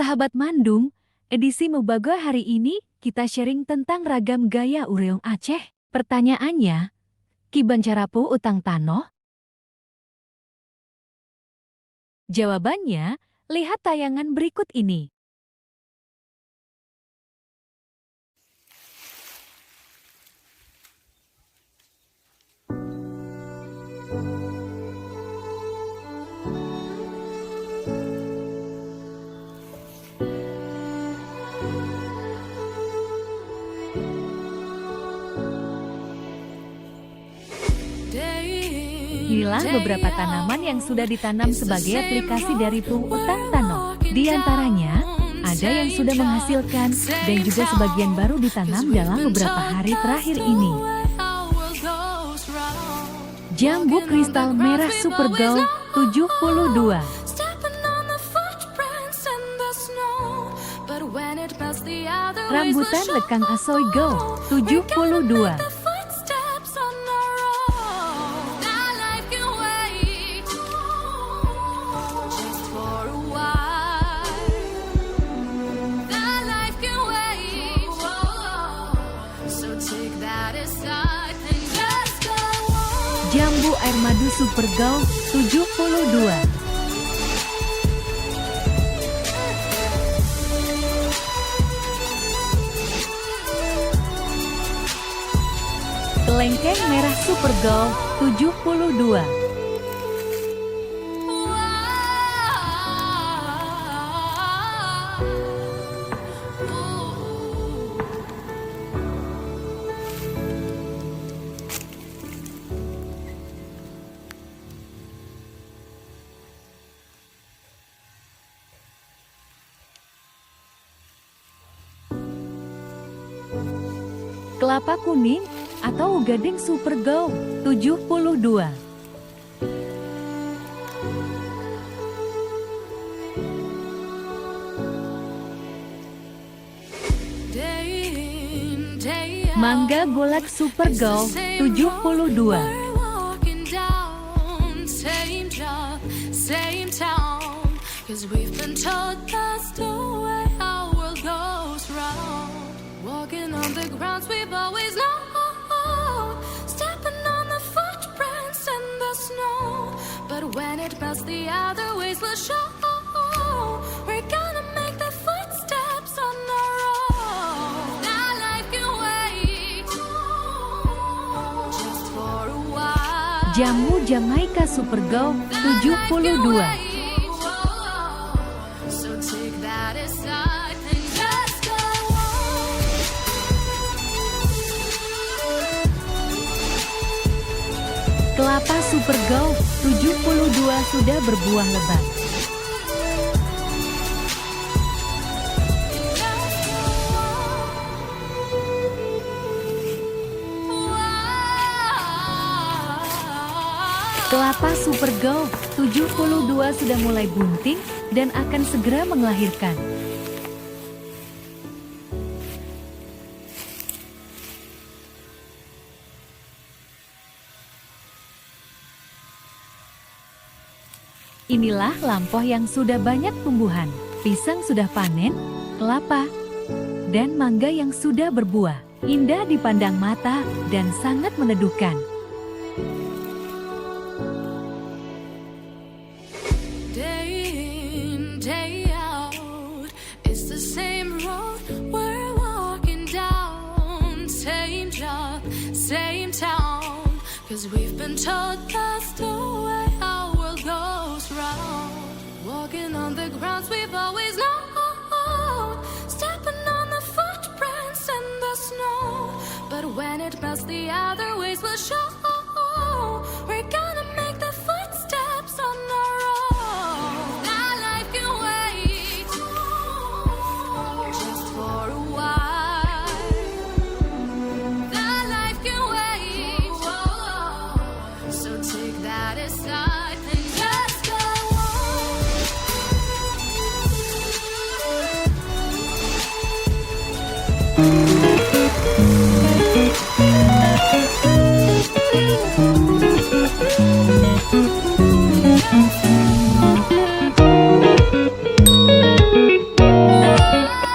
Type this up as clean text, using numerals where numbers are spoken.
Sahabat Mandung, edisi Mubaga hari ini kita sharing tentang ragam gaya ureong Aceh. Pertanyaannya, Ki Bancarapu utang tanoh? Jawabannya, lihat tayangan berikut ini. Inilah beberapa tanaman yang sudah ditanam sebagai aplikasi dari Pung Utang Tanoh. Di antaranya, ada yang sudah menghasilkan dan juga sebagian baru ditanam dalam beberapa hari terakhir ini. Jambu kristal merah Super Gold 72. Rambutan lekang Asoy Gold 72. Jambu air madu Super Gold 72. Kelengkeng merah Super Gold 72. Kelapa kuning atau gading Super Gold 72. Mangga golak Super Gold 72. Walking on the grounds we've always known, stepping on the footprints in the snow. But when it melts, the other ways will show. We're gonna make the footsteps on our own. Now life can wait, just for a while. Jamu Jamaika Super Gold 72. So take that aside. Kelapa Super Gold 72 sudah berbuah lebat. Kelapa Super Gold 72 sudah mulai bunting dan akan segera melahirkan. Inilah lampoh yang sudah banyak tumbuhan, pisang sudah panen, kelapa, dan mangga yang sudah berbuah. Indah dipandang mata dan sangat meneduhkan. Day in, day out, it's the same road we're walking down. Same job, same town, 'cause we've been told that's the way our world goes round. Walking on the grounds we've always known, stepping on the footprints in the snow. But when it melts, the other ways will show. We're gonna make the footsteps on our own. Now life can wait, just for a while. Now life can wait, so take that aside and just go on.